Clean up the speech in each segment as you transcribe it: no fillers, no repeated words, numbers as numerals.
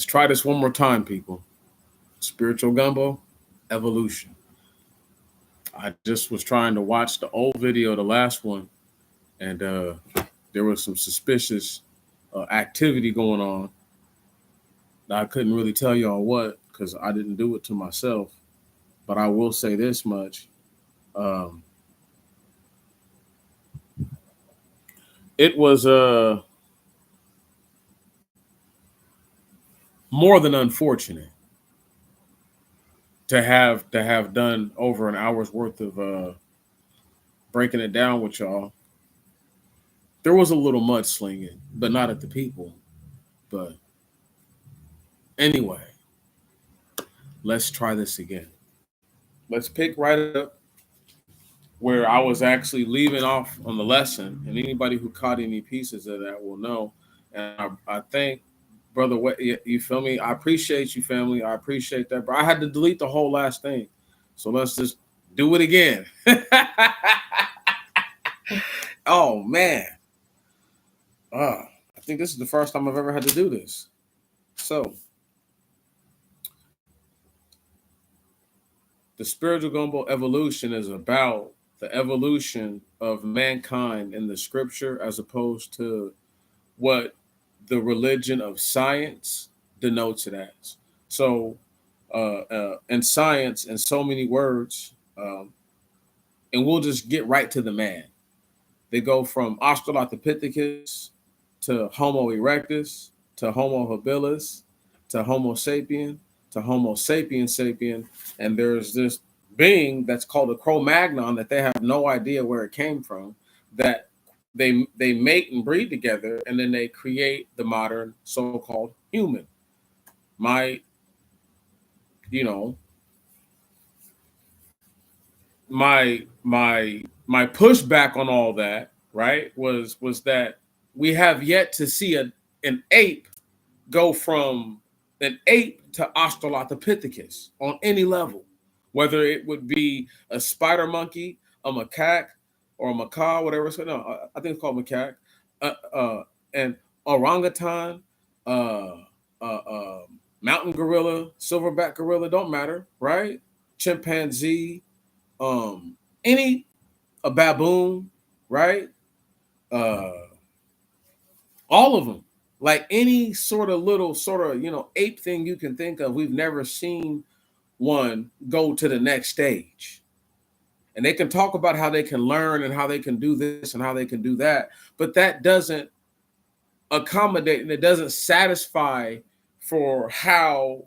try this one more time, people. Spiritual gumbo, evolution. I just was trying to watch the old video, the last one, and there was some suspicious activity going on. I couldn't really tell y'all what because I didn't do it to myself. But I will say this much. Um, it was more than unfortunate to have done over an hour's worth of breaking it down with y'all. There was a little mudslinging, but not at the people. But anyway, let's try this again. Let's pick right up where I was actually leaving off on the lesson, and anybody who caught any pieces of that will know. And I think, brother, what you feel me? I appreciate you, family. I appreciate that, but I had to delete the whole last thing, so let's just do it again. Oh man, I think this is the first time I've ever had to do this. So, the spiritual gumbo evolution is about the evolution of mankind in the scripture as opposed to what the religion of science denotes it as. So, in science, in so many words, and we'll just get right to the man. They go from Australopithecus to Homo erectus to Homo habilis to Homo sapien to Homo sapien, and there's this being that's called a Cro-Magnon that they have no idea where it came from. That they mate and breed together, and then they create the modern so-called human. My, you know, my pushback on all that, right, was that we have yet to see an ape go from an ape to Australopithecus on any level, whether it would be a spider monkey, a macaque, or a macaw, whatever it's called. No, I think it's called macaque, and orangutan, mountain gorilla, silverback gorilla, don't matter, right? Chimpanzee, any a baboon, right? Uh, all of them, like any sort of little ape thing you can think of. We've never seen one go to the next stage. And they can talk about how they can learn and how they can do this and how they can do that, but that doesn't accommodate and it doesn't satisfy for how,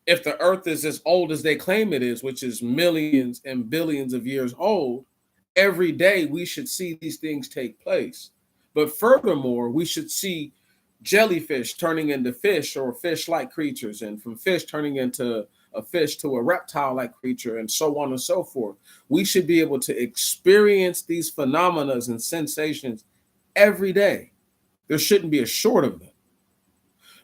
if the earth is as old as they claim it is, which is millions and billions of years old, every day we should see these things take place. But furthermore, we should see jellyfish turning into fish or fish-like creatures, and from fish turning into a fish to a reptile-like creature, and so on and so forth. We should be able to experience these phenomena and sensations every day. There shouldn't be a short of them.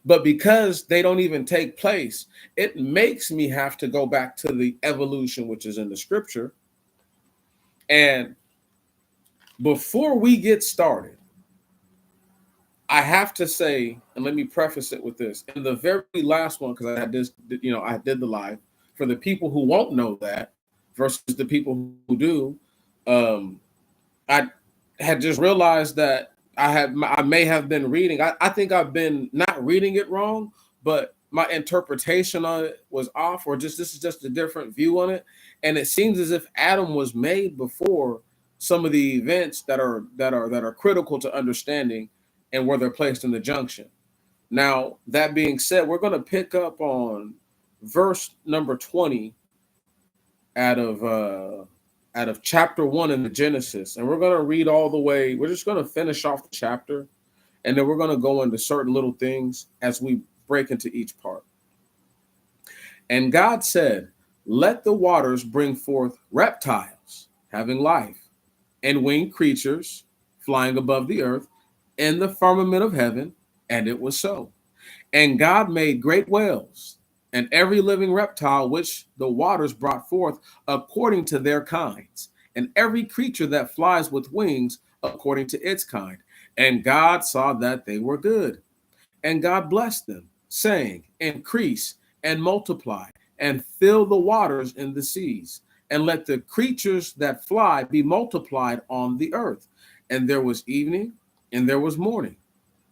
But because they don't even take place, it makes me have to go back to the evolution, which is in the scripture. And before we get started, I have to say, and let me preface it with this. In the very last one, because I had this, I did the live, for the people who won't know that versus the people who do, I had just realized that I may have been reading. I think I've been not reading it wrong, but my interpretation on it was off, or this is just a different view on it. And it seems as if Adam was made before some of the events that are critical to understanding and where they're placed in the junction. Now, that being said, we're going to pick up on verse number 20 out of chapter 1 in the Genesis, and we're going to read all the way. We're just going to finish off the chapter, and then we're going to go into certain little things as we break into each part. And God said, "Let the waters bring forth reptiles having life, and winged creatures flying above the earth in the firmament of heaven." And it was so. And God made great whales and every living reptile which the waters brought forth according to their kinds, and every creature that flies with wings according to its kind. And God saw that they were good. And God blessed them. saying, increase and multiply and fill the waters in the seas, and let the creatures that fly be multiplied on the earth. And there was evening and there was morning,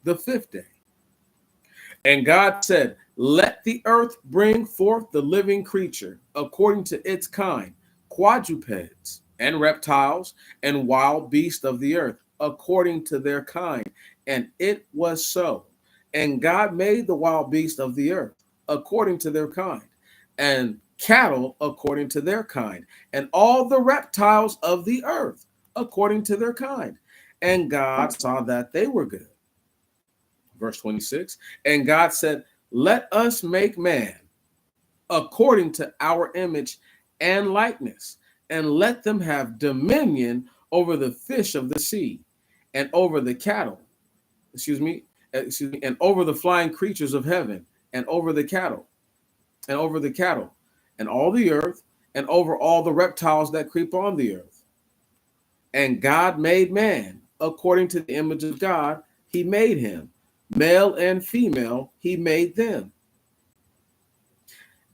the fifth day. And God said, let the earth bring forth the living creature according to its kind, quadrupeds and reptiles and wild beasts of the earth according to their kind. And it was so. And God made the wild beasts of the earth according to their kind, and cattle according to their kind, and all the reptiles of the earth according to their kind. And God saw that they were good. Verse 26, and God said, let us make man according to our image and likeness, and let them have dominion over the fish of the sea, and over the cattle, and over the flying creatures of heaven, and over the cattle, and all the earth, and over all the reptiles that creep on the earth. And God made man according to the image of God, he made him. Male and female, he made them.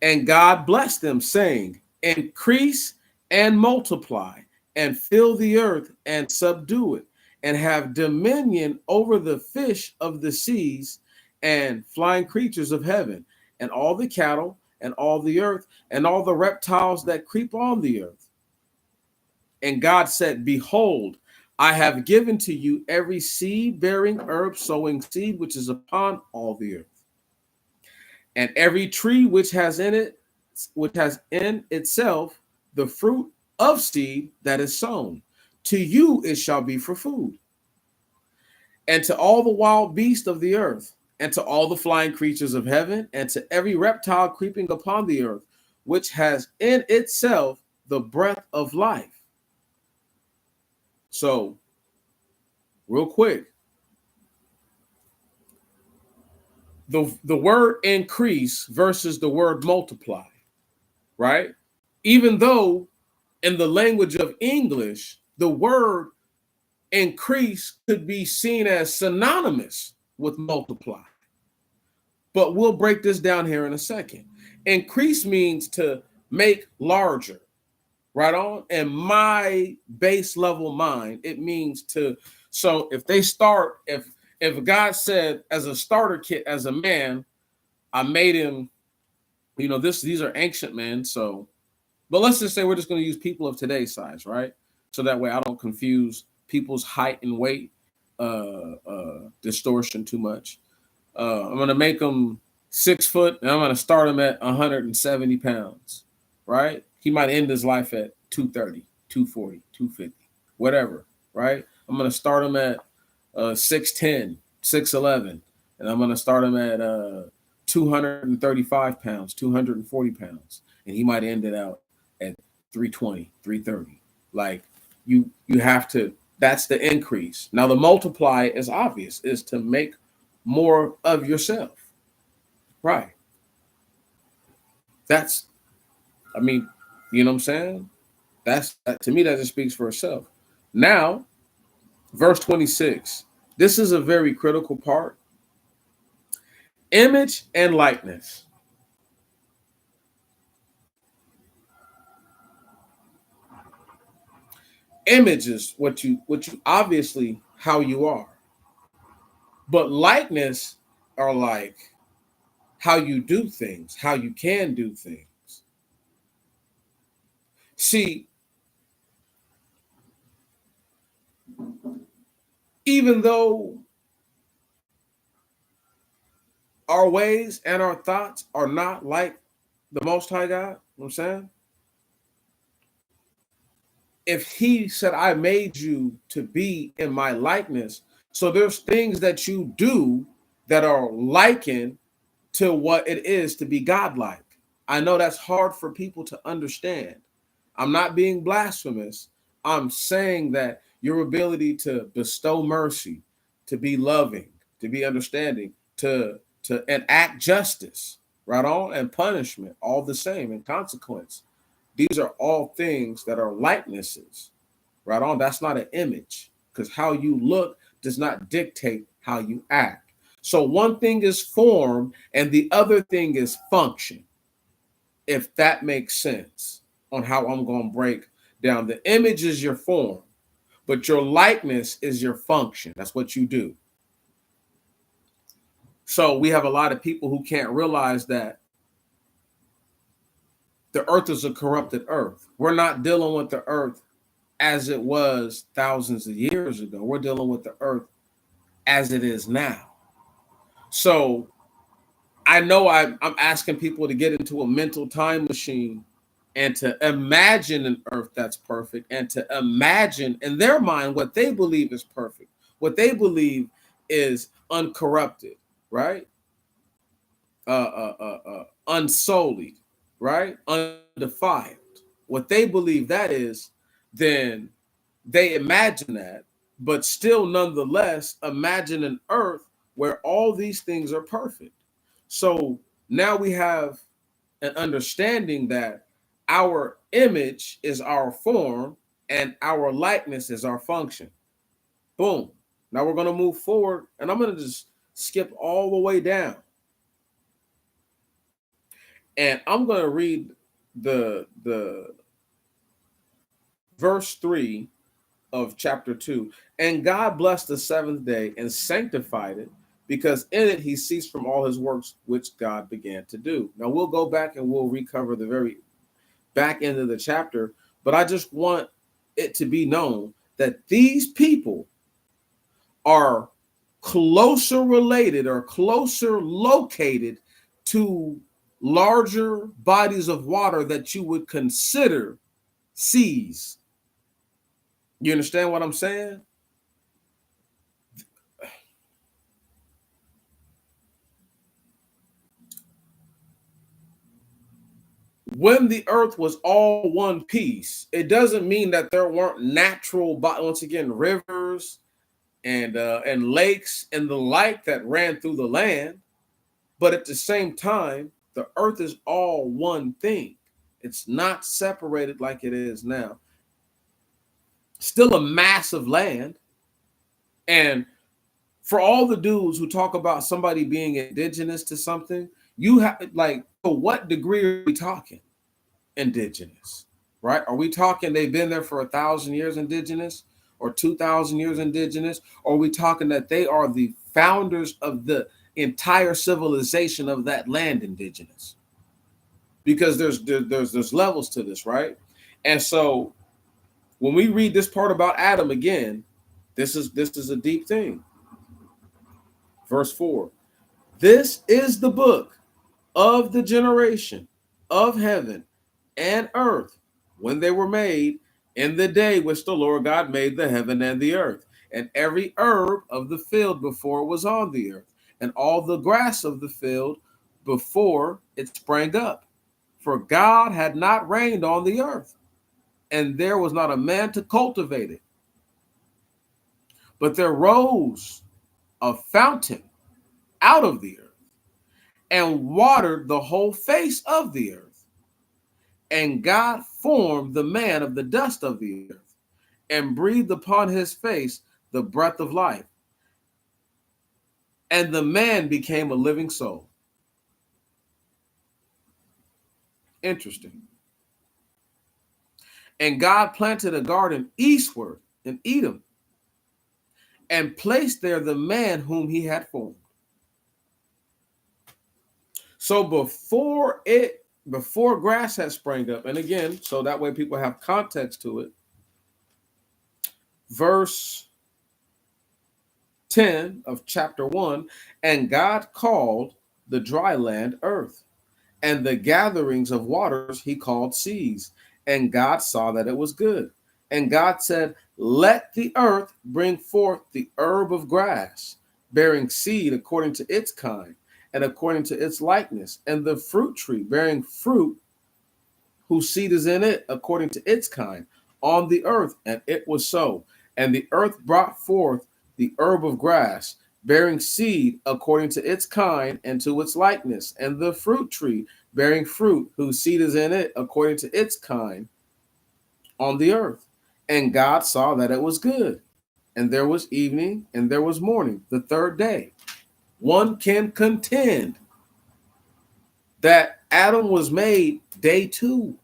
And God blessed them, saying, increase and multiply, and fill the earth and subdue it, and have dominion over the fish of the seas and flying creatures of heaven, and all the cattle, and all the earth, and all the reptiles that creep on the earth. And God said, behold, I have given to you every seed-bearing herb sowing seed which is upon all the earth, and every tree which has in itself the fruit of seed that is sown. To you it shall be for food. And to all the wild beasts of the earth, and to all the flying creatures of heaven, and to every reptile creeping upon the earth, which has in itself the breath of life. So, real quick, the word increase versus the word multiply, right? Even though in the language of English, the word increase could be seen as synonymous with multiply. But we'll break this down here in a second. Increase means to make larger, right on? And my base level mind, it means to, so if they start, if God said as a starter kit, as a man, I made him, these are ancient men. So, but let's just say we're just going to use people of today's size, right? So that way I don't confuse people's height and weight distortion too much. I'm going to make them 6 foot, and I'm going to start him at 170 pounds, right? He might end his life at 230, 240, 250, whatever, right? I'm going to start him at 6'10", 6'11", and I'm going to start him at 235 pounds, 240 pounds, and he might end it out at 320, 330. Like you have to, that's the increase. Now the multiply is obvious, is to make more of yourself, right? That's, I mean, you know what I'm saying? That, to me, that just speaks for itself. Now, verse 26, this is a very critical part. Image and likeness. Image is what you obviously how you are. But likeness are like how you do things, how you can do things. See, even though our ways and our thoughts are not like the Most High God, you know what I'm saying? If he said, I made you to be in my likeness, so there's things that you do that are likened to what it is to be godlike. I know that's hard for people to understand. I'm not being blasphemous. I'm saying that your ability to bestow mercy, to be loving, to be understanding, to enact justice, right on, and punishment, all the same, and consequence. These are all things that are likenesses, right on. That's not an image, because how you look does not dictate how you act. So one thing is form and the other thing is function, if that makes sense on how I'm going to break down. The image is your form, but your likeness is your function. That's what you do. So we have a lot of people who can't realize that the earth is a corrupted earth. We're not dealing with the earth as it was thousands of years ago. We're dealing with the earth as it is now. So I know I'm asking people to get into a mental time machine and to imagine an earth that's perfect and to imagine in their mind what they believe is perfect, what they believe is uncorrupted, right? Unsullied, right? Undefiled. What they believe that is, then they imagine that, but still nonetheless imagine an earth where all these things are perfect. So now we have an understanding that our image is our form and our likeness is our function. Boom. Now we're going to move forward and I'm going to just skip all the way down. And I'm going to read the verse 3 of chapter 2. And God blessed the seventh day and sanctified it, because in it he ceased from all his works which God began to do. Now we'll go back and we'll recover the very back end of the chapter, but I just want it to be known that these people are closer related or closer located to larger bodies of water that you would consider seas. You understand what I'm saying? When the earth was all one piece, it doesn't mean that there weren't natural, once again, rivers and lakes and the like that ran through the land. But at the same time, the earth is all one thing. It's not separated like it is now. Still a massive land. And for all the dudes who talk about somebody being indigenous to something, you have, like, to what degree are we talking indigenous, right? Are we talking they've been there for 1,000 years indigenous or 2,000 years indigenous? Or are we talking that they are the founders of the entire civilization of that land indigenous? Because there's levels to this, right? And so when we read this part about Adam again, this is a deep thing. Verse 4. This is the book of the generation of heaven and earth when they were made, in the day which the Lord God made the heaven and the earth, and every herb of the field before it was on the earth, and all the grass of the field before it sprang up. For God had not rained on the earth, and there was not a man to cultivate it. But there rose a fountain out of the earth, and watered the whole face of the earth. And God formed the man of the dust of the earth, and breathed upon his face the breath of life. And the man became a living soul. Interesting. And God planted a garden eastward in Edom, and placed there the man whom he had formed. So before grass had sprang up, and again, so that way people have context to it. Verse 10 of chapter 1, and God called the dry land earth, and the gatherings of waters he called seas. And God saw that it was good. And God said, let the earth bring forth the herb of grass, bearing seed according to its kind, and according to its likeness, and the fruit tree bearing fruit, whose seed is in it, according to its kind, on the earth. And it was so. And the earth brought forth the herb of grass, bearing seed according to its kind and to its likeness, and the fruit tree bearing fruit, whose seed is in it, according to its kind, on the earth. And God saw that it was good. And there was evening and there was morning, the third day. one can contend that Adam was made day 2.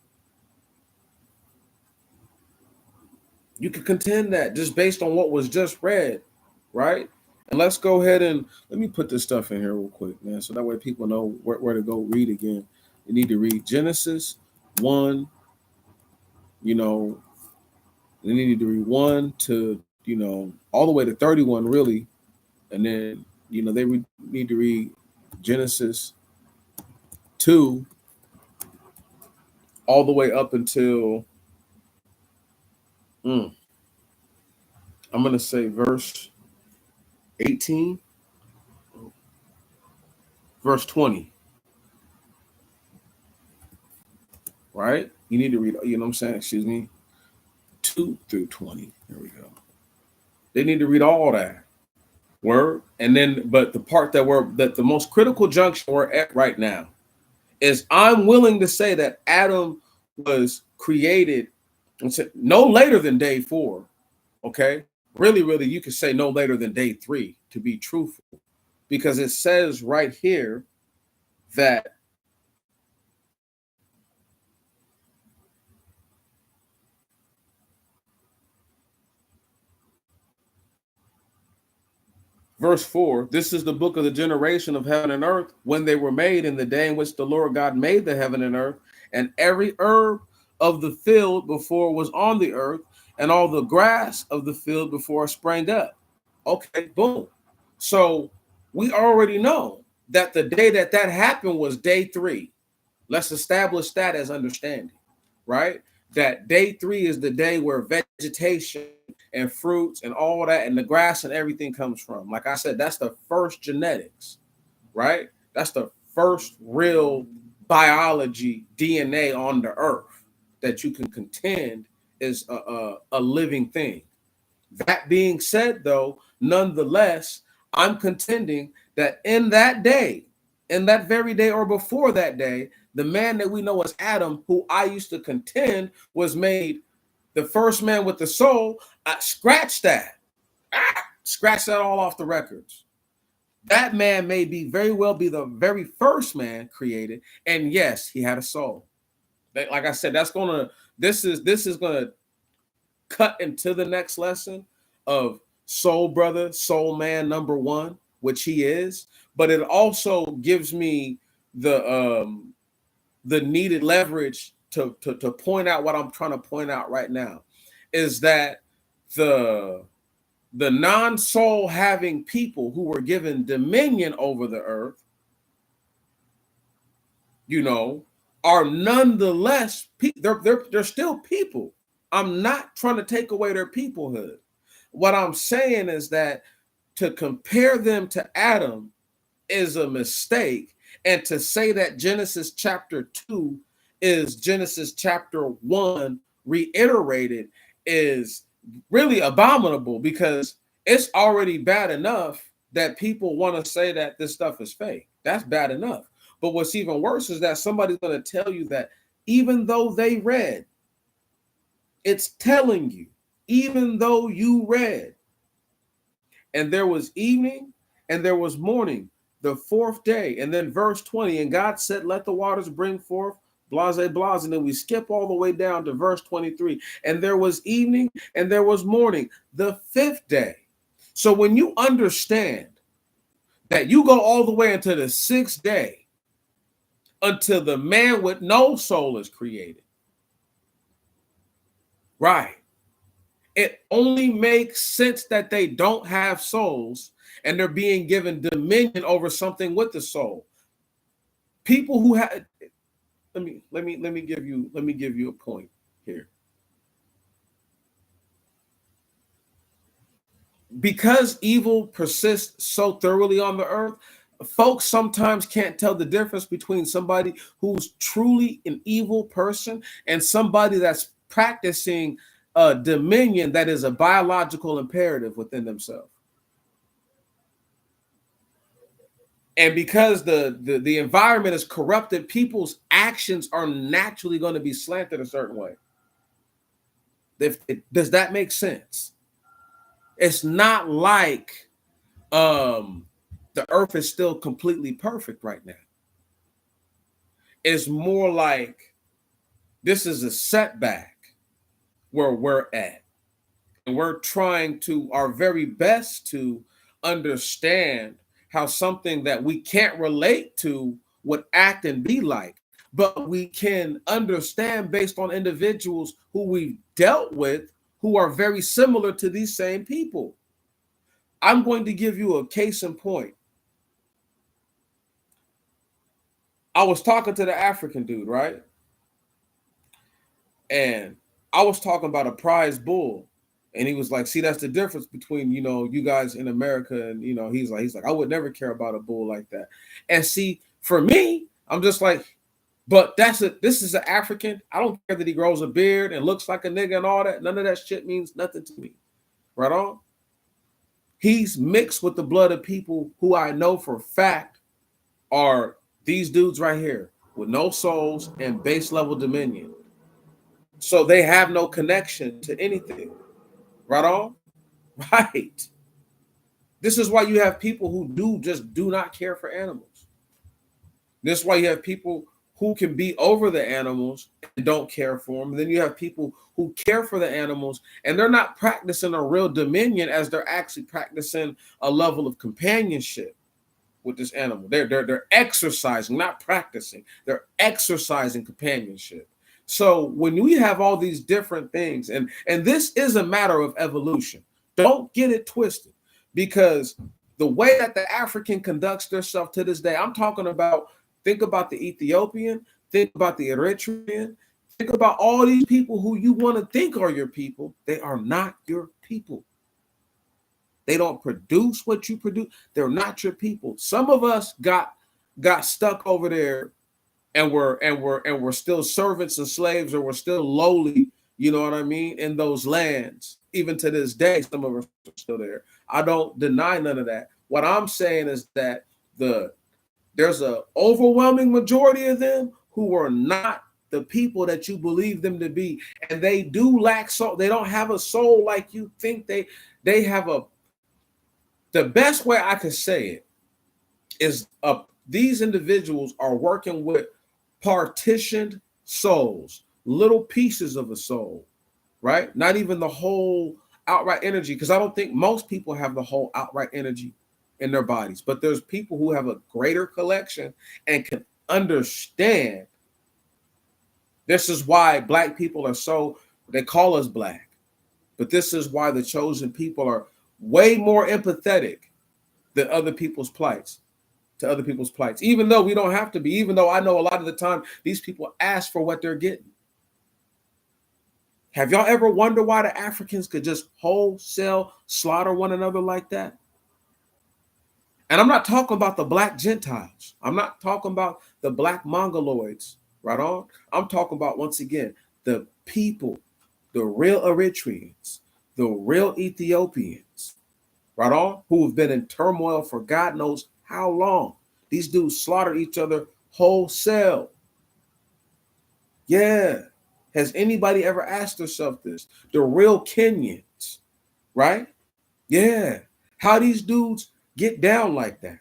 You can contend that just based on what was just read, right? And let's go ahead and let me put this stuff in here real quick, man, so that way people know where to go read again. You need to read Genesis 1, you know, you need to read 1 to, all the way to 31, really. And then, they need to read Genesis 2 all the way up until, I'm going to say verse 18, verse 20. Right? You need to read, you know what I'm saying? Excuse me. 2 through 20. There we go. They need to read all that. Word. And then, but the part that the most critical junction we're at right now is I'm willing to say that Adam was created no later than day 4. Okay. Really, really, you could say no later than day 3 to be truthful, because it says right here that verse 4, this is the book of the generation of heaven and earth when they were made, in the day in which the Lord God made the heaven and earth, and every herb of the field before was on the earth, and all the grass of the field before it sprang up. Okay, boom. So we already know that the day that happened was day 3. Let's establish that as understanding, right? That day 3 is the day where vegetation and fruits and all that and the grass and everything comes from. Like I said, that's the first genetics, right? That's the first real biology, DNA on the earth that you can contend is a living thing. That being said, though, nonetheless, I'm contending that in that day, in that very day or before that day, the man that we know as Adam, who I used to contend was made the first man with the soul, scratch that. Scratch that all off the records. That man may be very well be the very first man created. And yes, he had a soul. Like I said, this is gonna cut into the next lesson of soul brother, soul man number 1, which he is. But it also gives me the needed leverage to point out what I'm trying to point out right now, is that the non-soul having people who were given dominion over the earth, are nonetheless they're still people. I'm not trying to take away their peoplehood. What I'm saying is that to compare them to Adam is a mistake, and to say that Genesis chapter 2 is Genesis chapter 1 reiterated is really abominable, because it's already bad enough that people want to say that this stuff is fake. That's bad enough. But what's even worse is that somebody's going to tell you that even though they read, it's telling you, even though you read, and there was evening and there was morning, the 4th day. And then verse 20, and God said, let the waters bring forth blase, blase. And then we skip all the way down to verse 23. And there was evening and there was morning, the 5th day. So when you understand that you go all the way into the 6th day until the man with no soul is created, right? It only makes sense that they don't have souls and they're being given dominion over something with the soul. People who have, let me give you a point here. Because evil persists so thoroughly on the earth, folks sometimes can't tell the difference between somebody who's truly an evil person and somebody that's practicing a dominion that is a biological imperative within themselves. And because the environment is corrupted, people's actions are naturally going to be slanted a certain way. Does that make sense? It's not like the the earth is still completely perfect right now. It's more like this is a setback where we're at. And we're trying to our very best to understand how something that we can't relate to would act and be like, but we can understand based on individuals who we've dealt with who are very similar to these same people. I'm going to give you a case in point. I was talking to the African dude, right? And I was talking about a prize bull. And he was like, see, that's the difference between, you guys in America. And, he's like, I would never care about a bull like that. And see, for me, I'm just like, but this is an African. I don't care that he grows a beard and looks like a nigga and all that. None of that shit means nothing to me. Right on? He's mixed with the blood of people who I know for a fact are these dudes right here with no souls and base level dominion. So they have no connection to anything. Right on? Right. This is why you have people who do not care for animals. This is why you have people who can be over the animals and don't care for them. And then you have people who care for the animals and they're not practicing a real dominion as they're actually practicing a level of companionship with this animal. They're exercising, not practicing. They're exercising companionship. So when we have all these different things, and this is a matter of evolution, don't get it twisted, because the way that the African conducts themselves to this day, I'm talking about, think about the Ethiopian, think about the Eritrean, think about all these people who you want to think are your people. They are not your people. They don't produce what you produce. They're not your people. Some of us got stuck over there and we're still servants and slaves, or we're still lowly, you know what I mean, in those lands. Even to this day, some of us are still there. I don't deny none of that. What I'm saying is that there's an overwhelming majority of them who are not the people that you believe them to be, and they do lack soul. They don't have a soul like you think they have. The best way I could say it is these individuals are working with partitioned souls, little pieces of a soul, right? Not even the whole outright energy, because I don't think most people have the whole outright energy in their bodies, but there's people who have a greater collection and can understand. This is why Black people are they call us Black, but this is why the chosen people are way more empathetic than other people's plights. To other people's plights, even though we don't have to be, even though I know a lot of the time these people ask for what they're getting. Have y'all ever wondered why the Africans could just wholesale slaughter one another like that? And I'm not talking about the Black Gentiles. I'm not talking about the Black Mongoloids, right on? I'm talking about, once again, the people, the real Eritreans, the real Ethiopians, right on, who have been in turmoil for God knows how long. These dudes slaughter each other wholesale. Yeah. Has anybody ever asked themselves this? The real Kenyans, right? Yeah. How these dudes get down like that?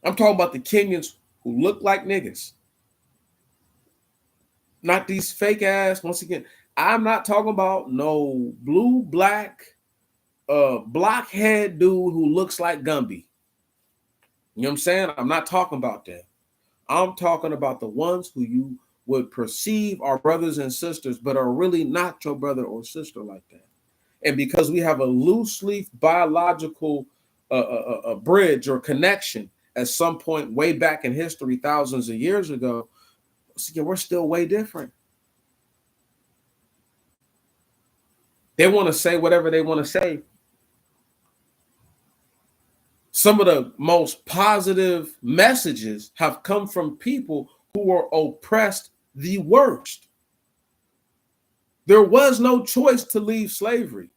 I'm talking about the Kenyans who look like niggas. Not these fake ass, once again, I'm not talking about no blue, black, blockhead dude who looks like Gumby. You know what I'm saying? I'm not talking about that. I'm talking about the ones who you would perceive are brothers and sisters, but are really not your brother or sister like that. And because we have a loose leaf biological a bridge or connection at some point way back in history, thousands of years ago, we're still way different. They want to say whatever they want to say. Some of the most positive messages have come from people who were oppressed the worst. There was no choice to leave slavery.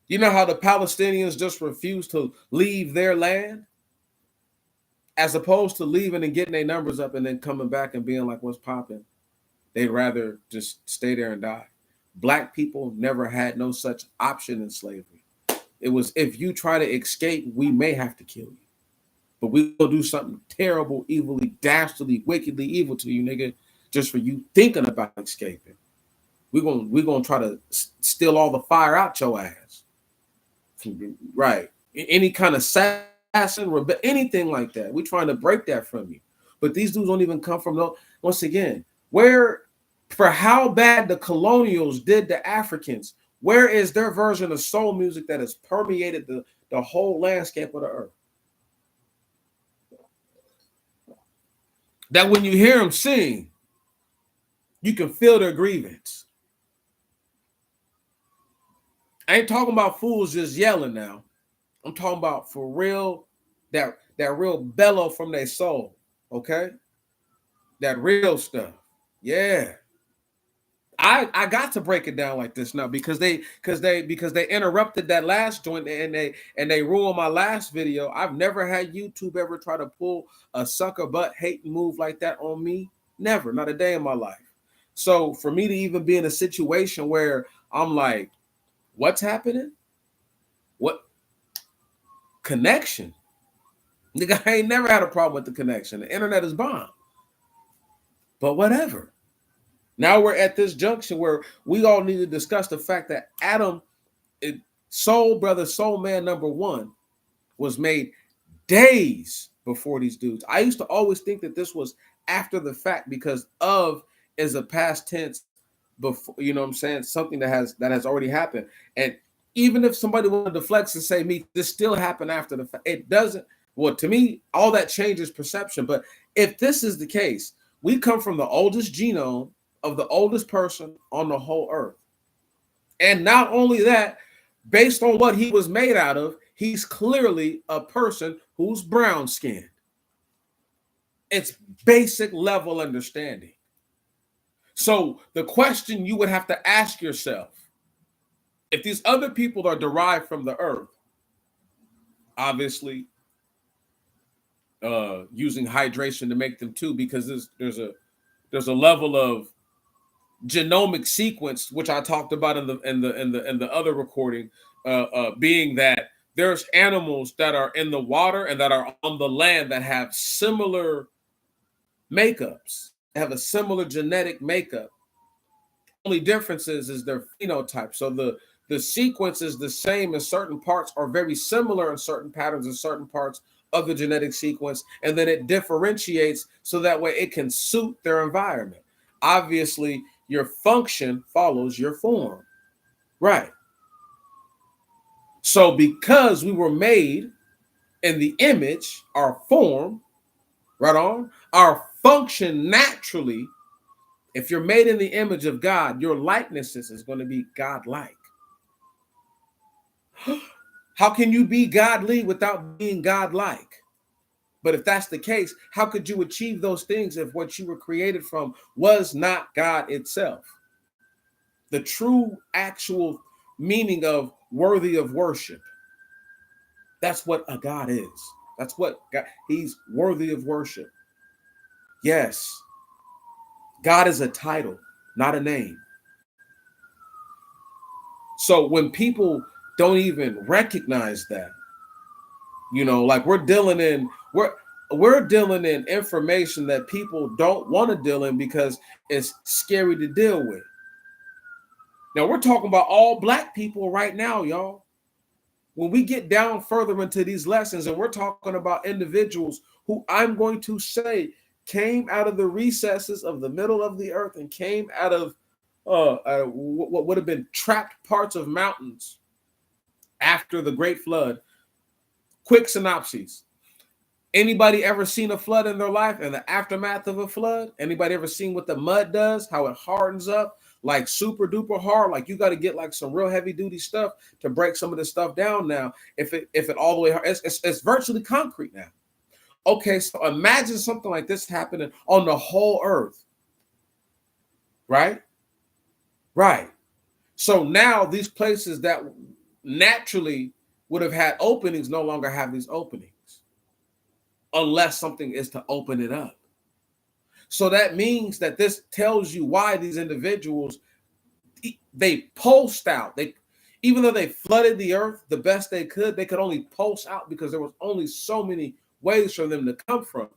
You know how the Palestinians just refused to leave their land? As opposed to leaving and getting their numbers up and then coming back and being like, what's popping? They'd rather just stay there and die. Black people never had no such option in slavery. It was, if you try to escape, we may have to kill you. But we will do something terrible, evilly, dastardly, wickedly evil to you, nigga, just for you thinking about escaping. We're gonna try to steal all the fire out your ass. Right. Any kind of assassin, anything like that. We're trying to break that from you. But these dudes don't even come from no, once again, where, for how bad the colonials did the Africans, where is their version of soul music that has permeated the whole landscape of the earth? That when you hear them sing, you can feel their grievance. I ain't talking about fools just yelling now. I'm talking about for real, that real bellow from their soul. Okay? That real stuff. Yeah. I got to break it down like this now because they interrupted that last joint and they ruined my last video. I've never had YouTube ever try to pull a sucker butt hating move like that on me. Never, not a day in my life. So for me to even be in a situation where I'm like, what's happening? What connection? Nigga, I ain't never had a problem with the connection. The internet is bomb. But whatever. Now we're at this junction where we all need to discuss the fact that Adam, soul brother, soul man number one, was made days before these dudes. I used to always think that this was after the fact because of is a past tense before, you know what I'm saying? Something that has already happened. And even if somebody wanted to flex and say, me, this still happened after the fact, it doesn't. Well, to me, all that changes perception. But if this is the case, we come from the oldest genome of the oldest person on the whole earth. And not only that, based on what he was made out of, he's clearly a person who's brown skinned. It's basic level understanding. So the question you would have to ask yourself, if these other people are derived from the earth, obviously using hydration to make them too, because there's a level of genomic sequence, which I talked about in the other recording, being that there's animals that are in the water and that are on the land that have similar makeups, have a similar genetic makeup. Only difference is their phenotype. So the sequence is the same in certain parts, or very similar in certain patterns in certain parts of the genetic sequence, and then it differentiates so that way it can suit their environment. Obviously, your function follows your form, right? So because we were made in the image, our form, right on, our function naturally, if you're made in the image of God, your likenesses is going to be God-like. How can you be godly without being God-like? But if that's the case, how could you achieve those things if what you were created from was not God itself? The true, actual meaning of worthy of worship. That's what a God is. That's what God, he's worthy of worship. Yes. God is a title, not a name. So when people don't even recognize that, like we're dealing in information that people don't want to deal in because it's scary to deal with. Now we're talking about all black people right now, y'all. When we get down further into these lessons, and we're talking about individuals who I'm going to say came out of the recesses of the middle of the earth and came out of what would have been trapped parts of mountains after the Great Flood. Quick synopses. Anybody ever seen a flood in their life and the aftermath of a flood? Anybody ever seen what the mud does, how it hardens up? Like super duper hard, like you got to get like some real heavy duty stuff to break some of this stuff down. Now, if it all the way, it's virtually concrete now. Okay, so imagine something like this happening on the whole earth, right? Right. So now these places that naturally would have had openings no longer have these openings, unless something is to open it up. So that means that this tells you why these individuals, they post out. Even though they flooded the earth the best they could only pulse out because there was only so many ways for them to come from.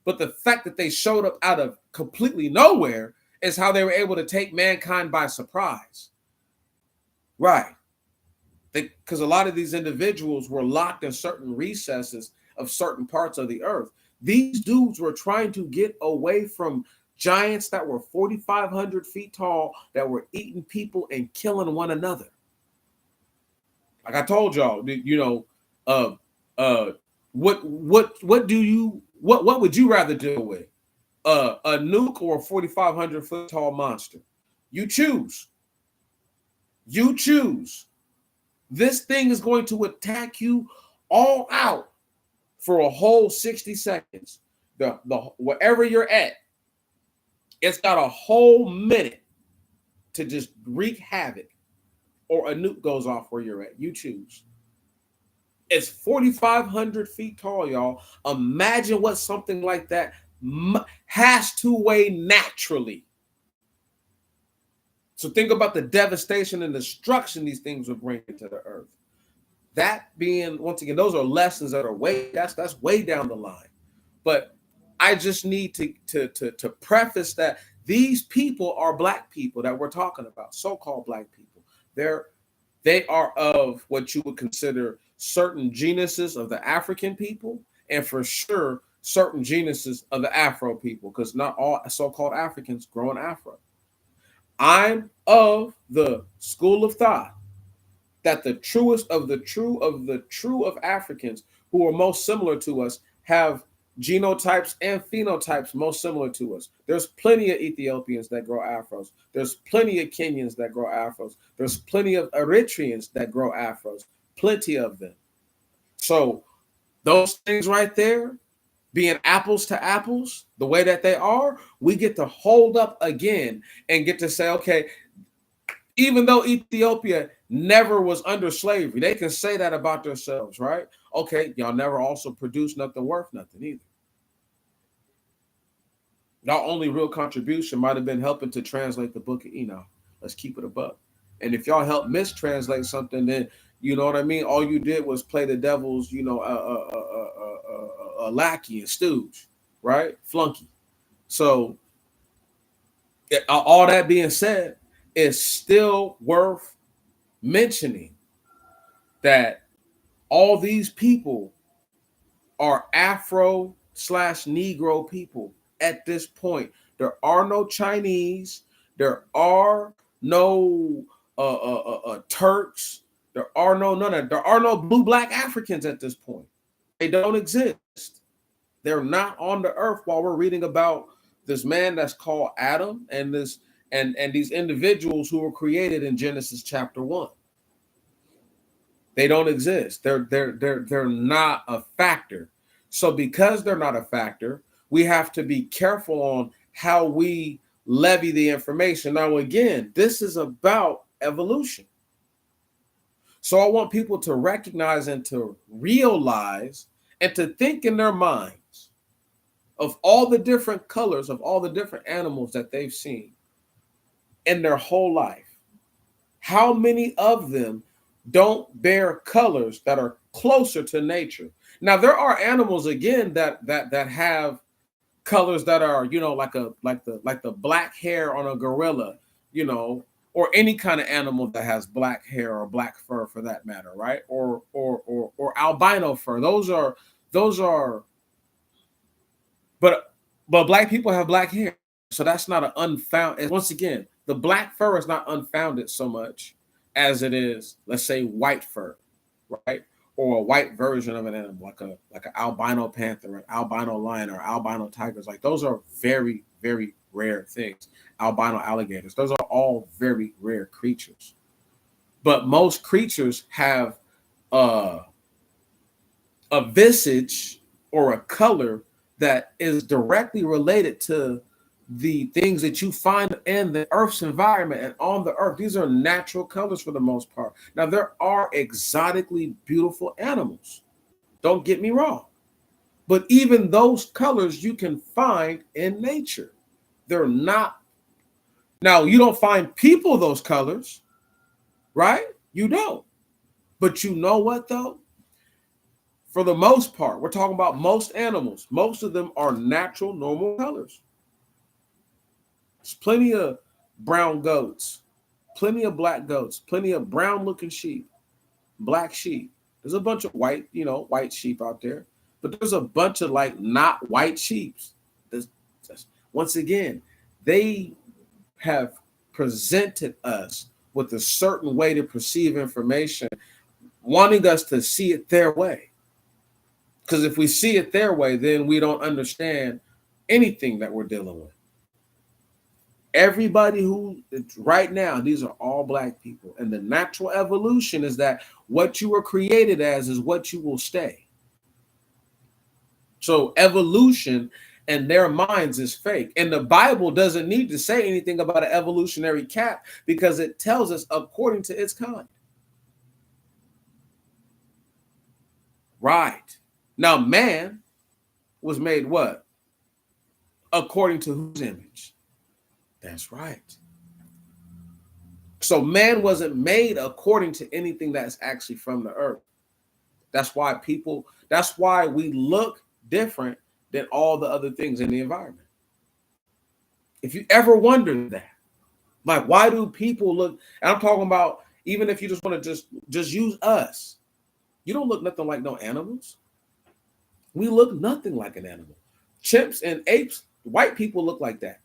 But the fact that they showed up out of completely nowhere is how they were able to take mankind by surprise. Right. Because a lot of these individuals were locked in certain recesses of certain parts of the earth. These dudes were trying to get away from giants that were 4,500 feet tall that were eating people and killing one another. Like I told y'all, uh, uh, what would you rather deal with? A nuke or a 4,500 foot tall monster? You choose. You choose. This thing is going to attack you all out for a whole 60 seconds. The wherever you're at, it's got a whole minute to just wreak havoc, or a nuke goes off where you're at. You choose. It's 4,500 feet tall, y'all. Imagine what something like that has to weigh naturally. So think about the devastation and destruction these things will bring to the earth. That being, once again, those are lessons that are that's way down the line. But I just need to preface that these people are black people that we're talking about, so-called black people. They are of what you would consider certain genuses of the African people, and for sure certain genuses of the Afro people, because not all so-called Africans grow in Afro. I'm of the school of thought that the truest of the true of Africans who are most similar to us have genotypes and phenotypes most similar to us. There's plenty of Ethiopians that grow afros. There's plenty of Kenyans that grow afros. There's plenty of Eritreans that grow afros. Plenty of them. So those things right there, being apples to apples, the way that they are, we get to hold up again and get to say, okay, even though Ethiopia never was under slavery, they can say that about themselves, right? Okay, y'all never also produced nothing worth nothing either. Y'all only real contribution might have been helping to translate the book of Enoch. Let's keep it above. And if y'all help mistranslate something, then you know what I mean? All you did was play the devil's, lackey and stooge, right? Flunky. So all that being said, it's still worth mentioning that all these people are Afro/Negro people at this point. There are no Chinese. There are no Turks. There are no blue black Africans at this point. They don't exist. They're not on the earth while we're reading about this man that's called Adam and these individuals who were created in Genesis chapter 1. They don't exist. They're not a factor. So because they're not a factor, we have to be careful on how we levy the information. Now, again, this is about evolution. So I want people to recognize and to realize and to think in their minds of all the different colors of all the different animals that they've seen in their whole life. How many of them don't bear colors that are closer to nature? Now, there are animals again that have colors that are, like the black hair on a gorilla, or any kind of animal that has black hair or black fur for that matter, right? Or albino fur. Those are but black people have black hair. So that's not an unfounded. Once again, the black fur is not unfounded so much as it is, let's say, white fur, right? Or a white version of an animal, like an albino panther, an albino lion, or albino tigers. Like those are very, very rare things. Albino alligators. Those are all very rare creatures. But most creatures have a visage or a color that is directly related to the things that you find in the Earth's environment and on the Earth. These are natural colors for the most part. Now, there are exotically beautiful animals. Don't get me wrong. But even those colors you can find in nature. They're not. Now, you don't find people those colors, right? You don't. But you know what, though? For the most part, we're talking about most animals. Most of them are natural, normal colors. There's plenty of brown goats, plenty of black goats, plenty of brown looking sheep, black sheep. There's a bunch of white, white sheep out there, but there's a bunch of like not white sheep. Once again, they have presented us with a certain way to perceive information, wanting us to see it their way. Because if we see it their way, then we don't understand anything that we're dealing with. Everybody who right now, these are all black people. And the natural evolution is that what you were created as is what you will stay. So evolution in their minds is fake. And the Bible doesn't need to say anything about an evolutionary cap because it tells us according to its kind. Right. Now, man was made what? According to whose image? That's right. So man wasn't made according to anything that's actually from the earth. That's why we look different than all the other things in the environment. If you ever wondered that, like, why do people look, and I'm talking about, even if you just want to just use us, you don't look nothing like no animals. We look nothing like an animal. Chimps and apes, white people look like that.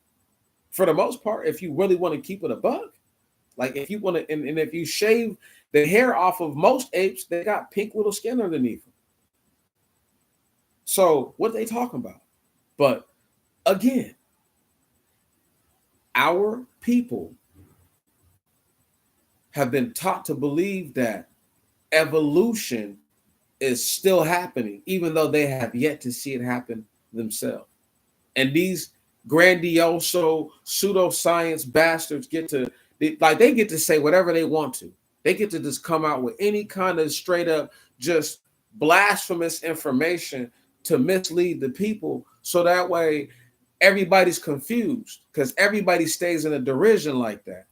For the most part, if you really want to keep it a buck, like if you want to, and if you shave the hair off of most apes, they got pink little skin underneath them. So what are they talking about? But again, our people have been taught to believe that evolution is still happening, even though they have yet to see it happen themselves. And these grandioso pseudoscience bastards get to say whatever they want to. They get to just come out with any kind of straight up just blasphemous information to mislead the people, so that way everybody's confused, because everybody stays in a derision like that.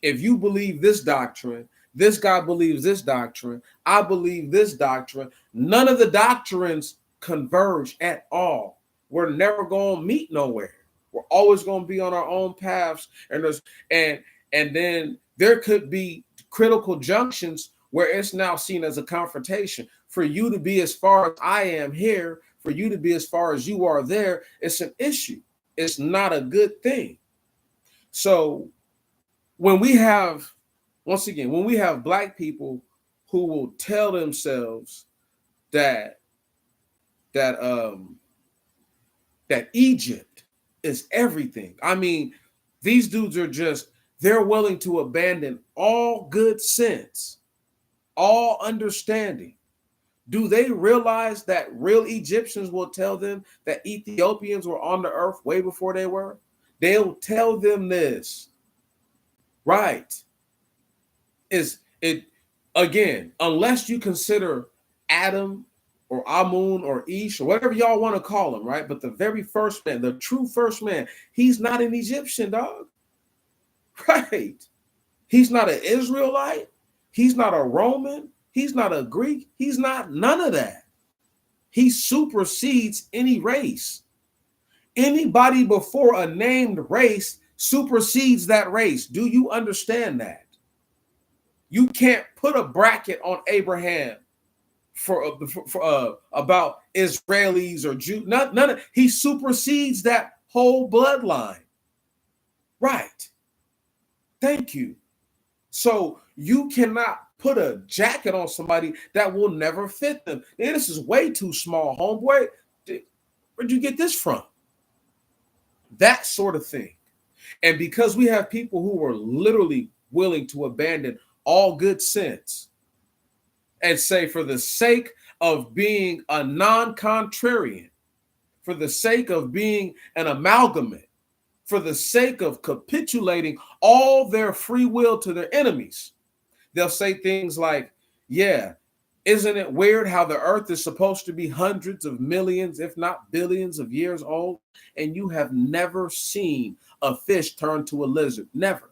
If you believe this doctrine, this guy believes this doctrine, I believe this doctrine, none of the doctrines converge at all. We're never going to meet nowhere. We're always going to be on our own paths, and then there could be critical junctions where it's now seen as a confrontation. For you to be as far as I am here, for you to be as far as you are there, it's an issue. It's not a good thing. So when we have black people who will tell themselves that Egypt is everything. I mean, these dudes they're willing to abandon all good sense, all understanding. Do they realize that real Egyptians will tell them that Ethiopians were on the earth way before they were? They'll tell them this. Right. Again, unless you consider Adam or Amun or Ish or whatever y'all want to call him, right? But the very first man, the true first man, he's not an Egyptian, dog. Right. He's not an Israelite. He's not a Roman. He's not a Greek. He's not none of that. He supersedes any race. Anybody before a named race supersedes that race. Do you understand that? You can't put a bracket on Abraham for about Israelis or Jews. None of, he supersedes that whole bloodline. Right. Thank you. So you cannot put a jacket on somebody that will never fit them. Man, this is way too small, homeboy. Where'd you get this from? That sort of thing. And because we have people who are literally willing to abandon all good sense and say, for the sake of being a non-contrarian, for the sake of being an amalgamate, for the sake of capitulating all their free will to their enemies, they'll say things like, yeah, isn't it weird how the earth is supposed to be hundreds of millions, if not billions of years old, and you have never seen a fish turn to a lizard? Never.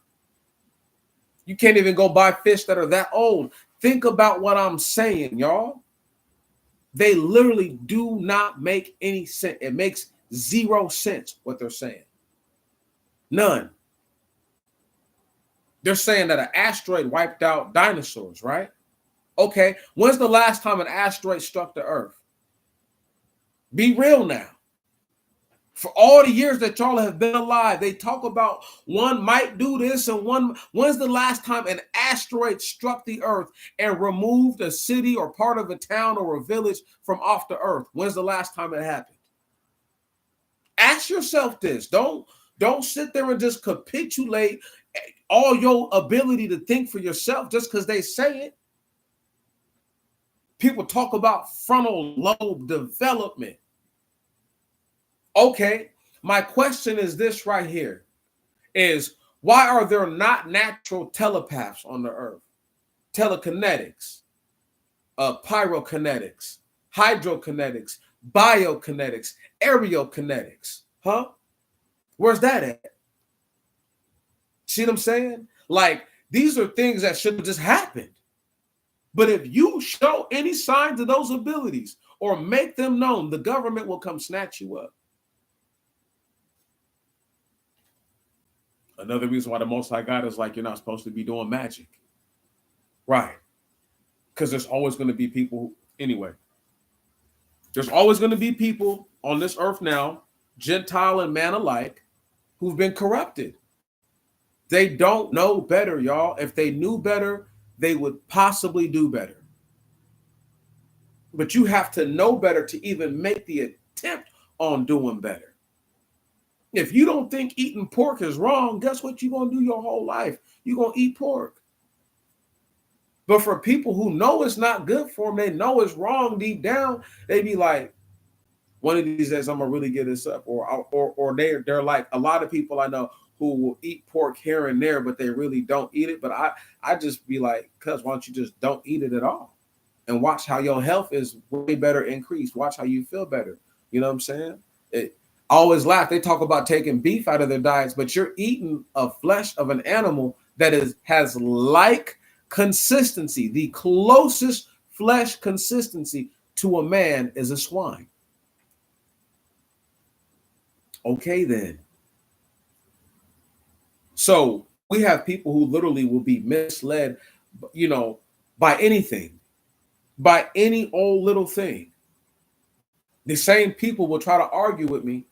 You can't even go buy fish that are that old. Think about what I'm saying, y'all. They literally do not make any sense. It makes 0 sense what they're saying. None. They're saying that an asteroid wiped out dinosaurs, right? Okay, when's the last time an asteroid struck the Earth? Be real now. For all the years that y'all have been alive, they talk about one might do this and when's the last time an asteroid struck the Earth and removed a city or part of a town or a village from off the Earth? When's the last time it happened? Ask yourself this. Don't sit there and just capitulate all your ability to think for yourself just because they say it. People talk about frontal lobe development. Okay, my question is this right here, is why are there not natural telepaths on the Earth? Telekinetics, pyrokinetics, hydrokinetics, biokinetics, aerokinetics, huh? Where's that at? See what I'm saying? Like, these are things that should have just happened. But if you show any signs of those abilities or make them known, the government will come snatch you up. Another reason why the Most High God is like, you're not supposed to be doing magic. Right. Because there's always going to be people, anyway. There's always going to be people on this earth now, Gentile and man alike, who've been corrupted. They don't know better, y'all. If they knew better, they would possibly do better. But you have to know better to even make the attempt on doing better. If you don't think eating pork is wrong, guess what you're going to do your whole life? You're going to eat pork. But for people who know it's not good for them, they know it's wrong deep down, they be like, one of these days I'm going to really get this up. Or they're like, a lot of people I know who will eat pork here and there, but they really don't eat it. But I just be like, cuz why don't you just don't eat it at all? And watch how your health is way better increased. Watch how you feel better. You know what I'm saying? I always laugh. They talk about taking beef out of their diets, but you're eating a flesh of an animal that has like consistency. The closest flesh consistency to a man is a swine. Okay, then. So we have people who literally will be misled, by anything, by any old little thing. The same people will try to argue with me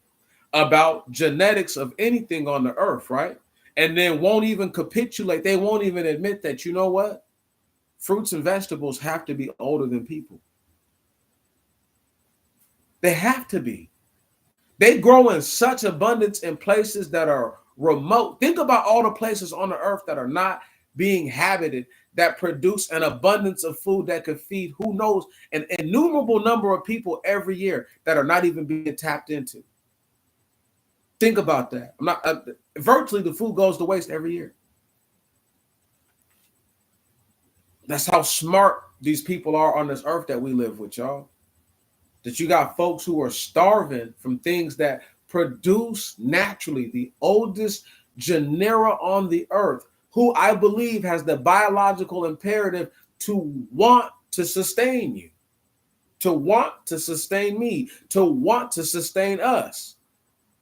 about genetics of anything on the earth, right? And then won't even capitulate. They won't even admit that, you know what? Fruits and vegetables have to be older than people. They have to be. They grow in such abundance in places that are remote. Think about all the places on the earth that are not being habited, that produce an abundance of food that could feed, who knows, an innumerable number of people every year that are not even being tapped into. Think about that. Virtually the food goes to waste every year. That's how smart these people are on this earth that we live with, y'all. That you got folks who are starving from things that produce naturally, the oldest genera on the earth, who I believe has the biological imperative to want to sustain you, to want to sustain me, to want to sustain us.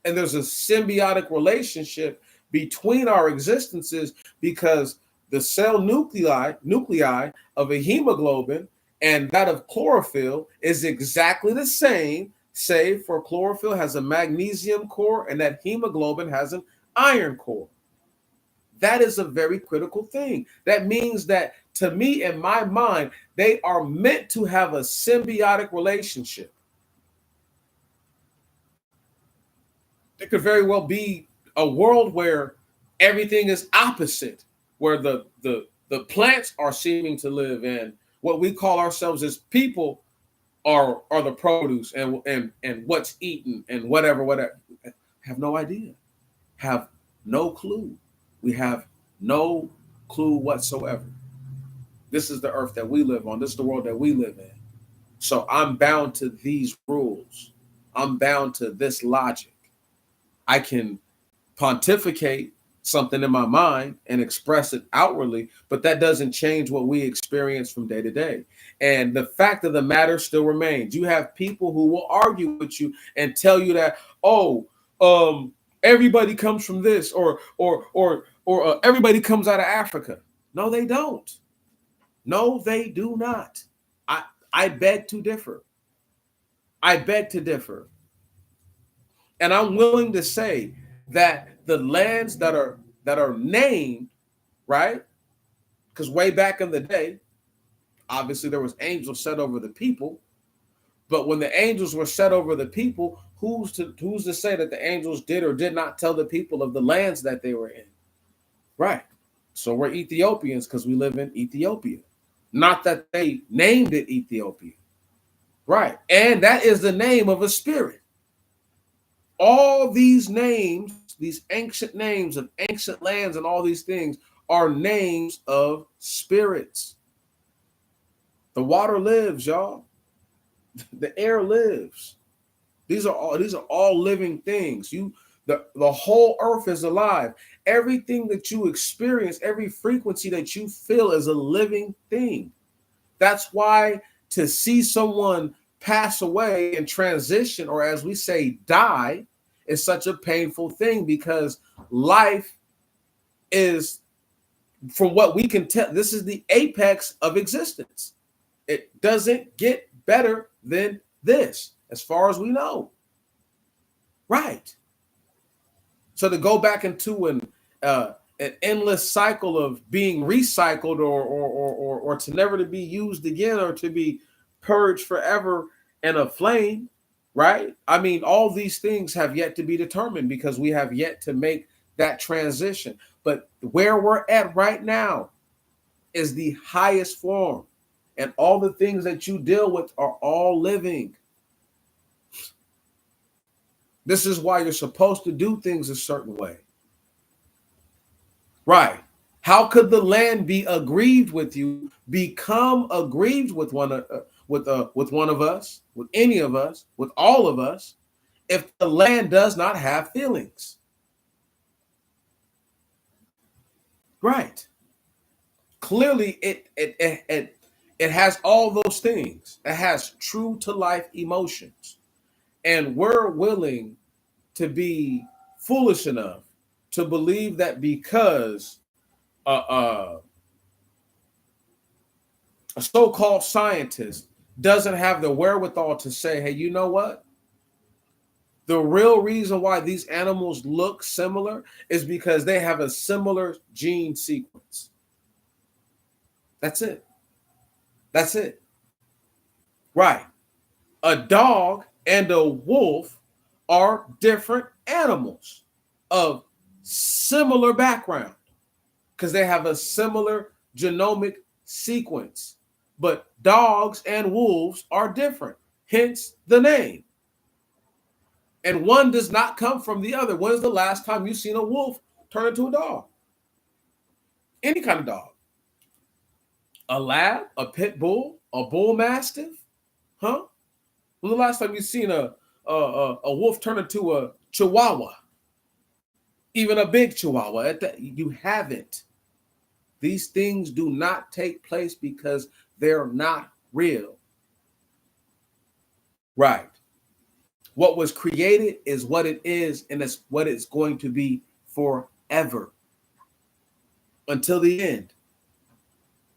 And there's a symbiotic relationship between our existences because the cell nuclei of a hemoglobin and that of chlorophyll is exactly the same, save for chlorophyll has a magnesium core and that hemoglobin has an iron core. That is a very critical thing. That means that, to me, in my mind, they are meant to have a symbiotic relationship. It could very well be a world where everything is opposite, where the plants are seeming to live in what we call ourselves as people are the produce and what's eaten and whatever. Have no idea. Have no clue. We have no clue whatsoever. This is the earth that we live on. This is the world that we live in. So I'm bound to these rules. I'm bound to this logic. I can pontificate something in my mind and express it outwardly, but that doesn't change what we experience from day to day. And the fact of the matter still remains. You have people who will argue with you and tell you that, oh, everybody comes from this, or everybody comes out of Africa. No, they don't. No, they do not. I beg to differ. I beg to differ. And I'm willing to say that the lands that are named, right? Because way back in the day, obviously there was angels set over the people. But when the angels were set over the people, who's to say that the angels did or did not tell the people of the lands that they were in? Right. So we're Ethiopians because we live in Ethiopia. Not that they named it Ethiopia. Right. And that is the name of a spirit. All these names, these ancient names of ancient lands and all these things are names of spirits. The water lives, y'all. The air lives. These are all living things. The whole earth is alive. Everything that you experience, every frequency that you feel is a living thing. That's why to see someone pass away and transition, or as we say, die, is such a painful thing, because life is, from what we can tell, this is the apex of existence. It doesn't get better than this, as far as we know. Right. So to go back into an endless cycle of being recycled, or to never to be used again, or to be purged forever in a flame, right? I mean, all these things have yet to be determined, because we have yet to make that transition. But where we're at right now is the highest form, and all the things that you deal with are all living. This is why you're supposed to do things a certain way. Right. How could the land be aggrieved with you, become aggrieved with one of us, with any of us, with all of us, if the land does not have feelings? Right. Clearly, it has all those things. It has true to life emotions, and we're willing to be foolish enough to believe that because a so-called scientist doesn't have the wherewithal to say, hey, you know what? The real reason why these animals look similar is because they have a similar gene sequence. That's it. That's it. Right. A dog and a wolf are different animals of similar background, because they have a similar genomic sequence. But dogs and wolves are different, hence the name. And one does not come from the other. When's the last time you've seen a wolf turn into a dog? Any kind of dog. A lab, a pit bull, a bull mastiff? Huh? When's the last time you've seen a wolf turn into a chihuahua? Even a big chihuahua? You haven't. These things do not take place because they're not real. Right. What was created is what it is, and it's what it's going to be forever, until the end.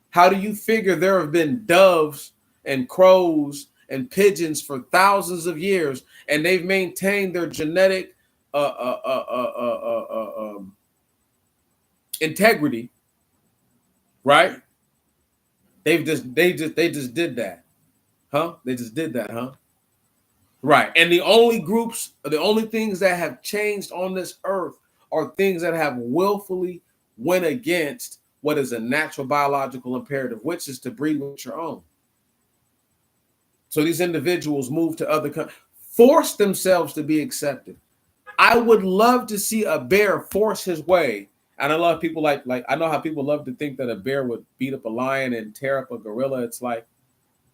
How do you figure there have been doves and crows and pigeons for thousands of years, and they've maintained their genetic integrity? Right? They just did that, huh? They just did that, huh? Right. And the only things that have changed on this earth are things that have willfully went against what is a natural biological imperative, which is to breed with your own. So these individuals move to other countries, force themselves to be accepted. I would love to see a bear force his way. And I love people like I know how people love to think that a bear would beat up a lion and tear up a gorilla. It's like,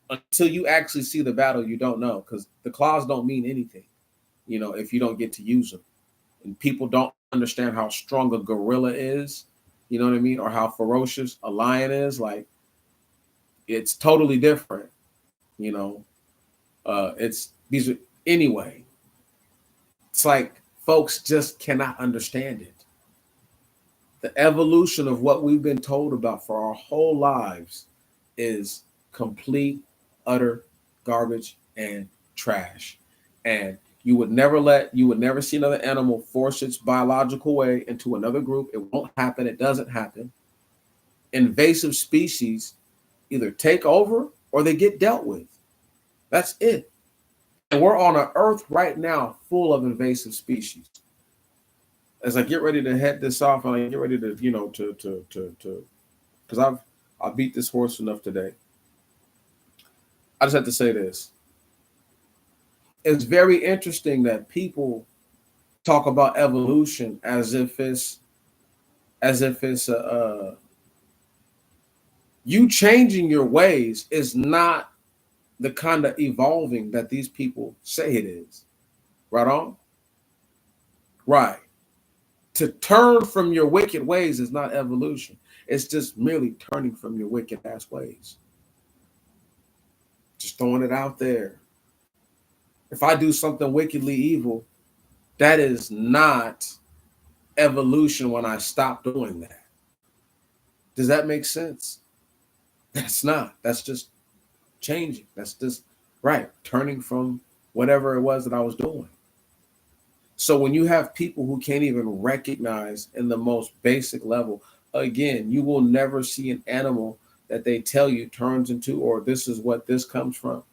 until you actually see the battle, you don't know, because the claws don't mean anything, if you don't get to use them. and people don't understand how strong a gorilla is, you know what I mean, or how ferocious a lion is. Like, it's totally different, you know. It's these are anyway. It's like folks just cannot understand it. The evolution of what we've been told about for our whole lives is complete, utter garbage and trash. And you would never see another animal force its biological way into another group. It won't happen. It doesn't happen. Invasive species either take over or they get dealt with. That's it. And we're on an earth right now full of invasive species. As I get ready to head this off, and I get ready to, because I beat this horse enough today. I just have to say this. It's very interesting that people talk about evolution as if it's you changing your ways is not the kind of evolving that these people say it is. Right on? Right. To turn from your wicked ways is not evolution. It's just merely turning from your wicked ass ways. Just throwing it out there. If I do something wickedly evil, that is not evolution when I stop doing that. Does that make sense? That's not. That's just changing. That's just, right, turning from whatever it was that I was doing. So when you have people who can't even recognize in the most basic level, again, you will never see an animal that they tell you turns into, or this is what this comes from.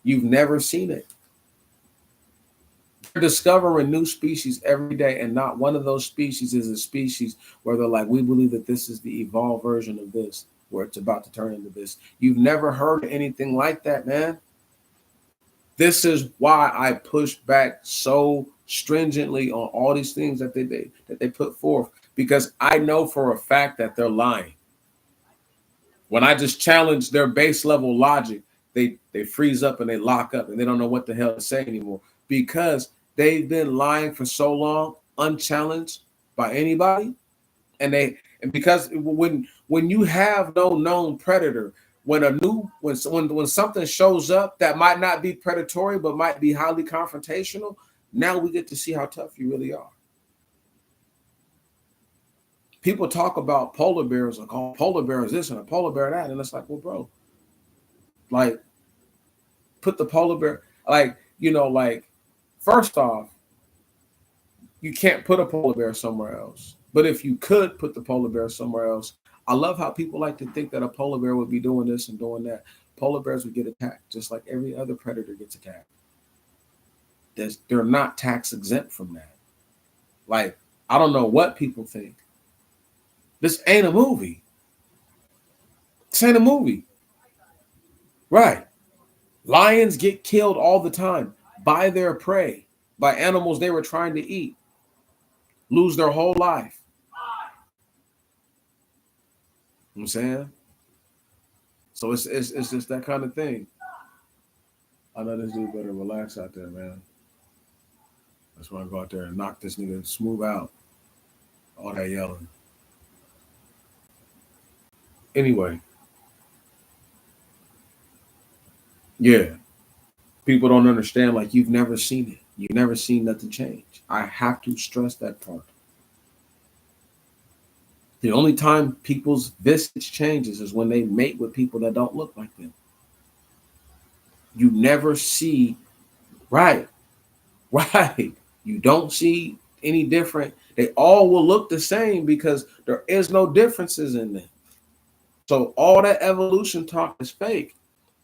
You've never seen it. They're discovering new species every day, and not one of those species is a species where they're like, we believe that this is the evolved version of this, where it's about to turn into this. You've never heard anything like that, man. This is why I push back so stringently on all these things that they put forth, because I know for a fact that they're lying. When I just challenge their base level logic, they freeze up and they lock up and they don't know what the hell to say anymore, because they've been lying for so long, unchallenged by anybody. And because when you have no known predator, when something shows up that might not be predatory but might be highly confrontational, now we get to see how tough you really are. People talk about polar bears, like, oh, polar bear is this and a polar bear that, and it's like, well, bro, like, put the polar bear, like, first off, you can't put a polar bear somewhere else. But if you could put the polar bear somewhere else, I love how people like to think that a polar bear would be doing this and doing that. Polar bears would get attacked just like every other predator gets attacked. They're not tax exempt from that. Like, I don't know what people think. This ain't a movie. This ain't a movie. Right. Lions get killed all the time by their prey, by animals they were trying to eat, lose their whole life. You know what I'm saying? So it's just that kind of thing. I know this dude better relax out there, man. That's why I go out there and knock this nigga smooth out. All that yelling. Anyway. Yeah. People don't understand, like, you've never seen it. You've never seen nothing change. I have to stress that part. The only time people's visage changes is when they mate with people that don't look like them. You never see, right. You don't see any different. They all will look the same because there is no differences in them. So all that evolution talk is fake.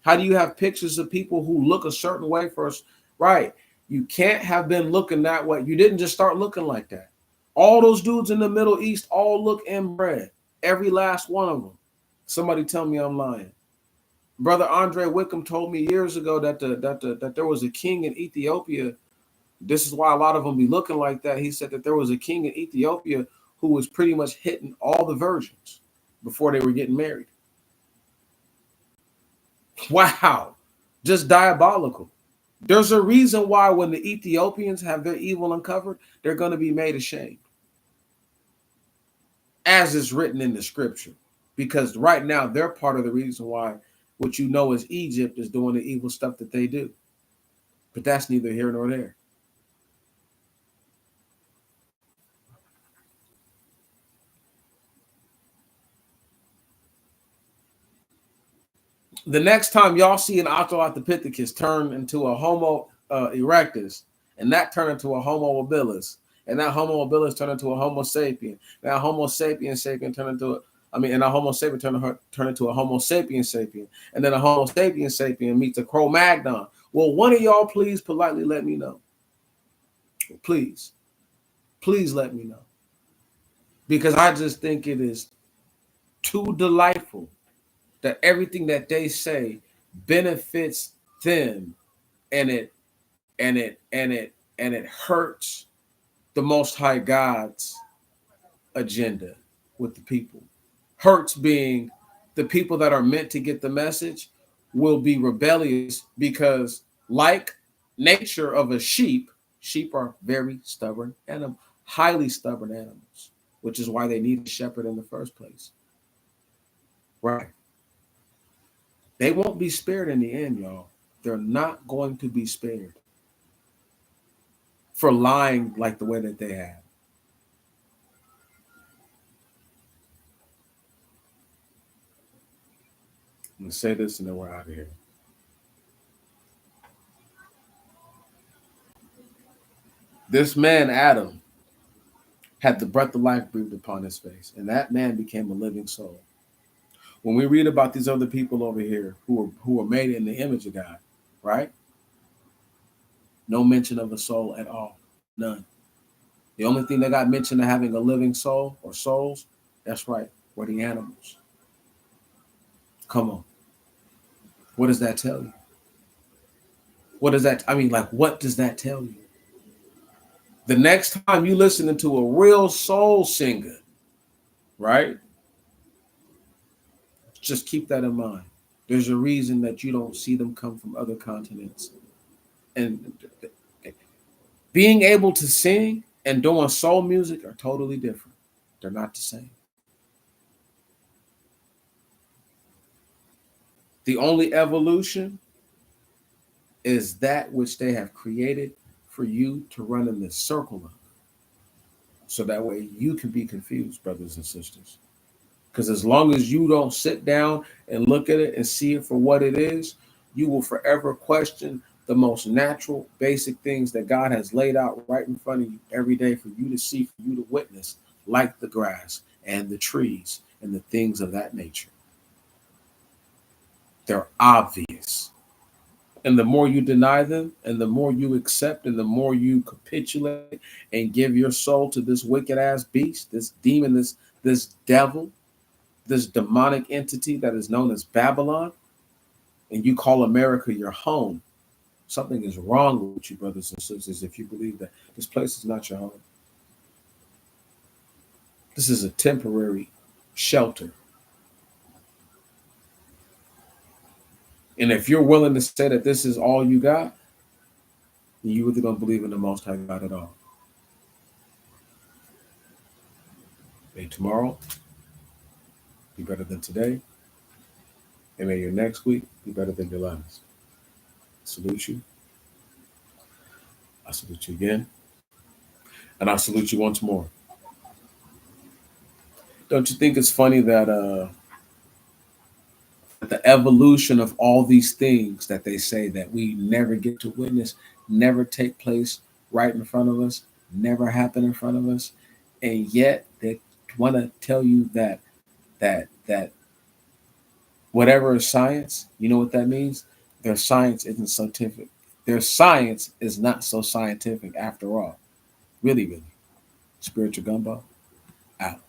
How do you have pictures of people who look a certain way first? Right. You can't have been looking that way. You didn't just start looking like that. All those dudes in the Middle East all look inbred. Every last one of them. Somebody tell me I'm lying. Brother Andre Wickham told me years ago that there was a king in Ethiopia. This is why a lot of them be looking like that. He said that there was a king in Ethiopia who was pretty much hitting all the virgins before they were getting married. Wow. Just diabolical. There's a reason why when the Ethiopians have their evil uncovered, they're going to be made ashamed, as is written in the scripture. Because right now, they're part of the reason why what you know as Egypt is doing the evil stuff that they do. But that's neither here nor there. The next time y'all see an Australopithecus turn into a Homo erectus, and that turn into a Homo habilis, and that Homo habilis turn into a Homo sapien, that Homo sapien turn into and a Homo sapien turn into a Homo sapien, and then a Homo sapien meets a Cro-Magnon. Will one of y'all please politely let me know? Please let me know, because I just think it is too delightful that everything that they say benefits them, and it hurts the Most High God's agenda with the people. Hurts being the people that are meant to get the message will be rebellious because, like nature of a sheep are very stubborn and highly stubborn animals, which is why they need a shepherd in the first place. Right. They won't be spared in the end, y'all. They're not going to be spared for lying like the way that they have. I'm going to say this and then we're out of here. This man, Adam, had the breath of life breathed upon his face, and that man became a living soul. When we read about these other people over here who are made in the image of God, right? No mention of a soul at all. None. The only thing that got mentioned of having a living soul or souls, that's right, were the animals. Come on. What does that tell you? What does that, what does that tell you? The next time you listen to a real soul singer, right? Just keep that in mind. There's a reason that you don't see them come from other continents. And being able to sing and doing soul music are totally different. They're not the same. The only evolution is that which they have created for you to run in this circle of. So that way you can be confused, brothers and sisters. Because as long as you don't sit down and look at it and see it for what it is, you will forever question the most natural, basic things that God has laid out right in front of you every day for you to see, for you to witness, like the grass and the trees and the things of that nature. They're obvious. And the more you deny them, and the more you accept, and the more you capitulate and give your soul to this wicked ass beast, this demon, this devil, this demonic entity that is known as Babylon, and you call America your home, something is wrong with you, brothers and sisters, if you believe that this place is not your home. This is a temporary shelter. And if you're willing to say that this is all you got, then you really don't believe in the Most High God at all. May tomorrow be better than today. And may your next week be better than your last. I salute you. I salute you again. And I salute you once more. Don't you think it's funny that the evolution of all these things that they say that we never get to witness, never take place right in front of us, never happen in front of us, and yet they want to tell you that whatever is science, you know what that means? Their science isn't scientific. Their science is not so scientific after all. Really, really. Spiritual Gumbo, out.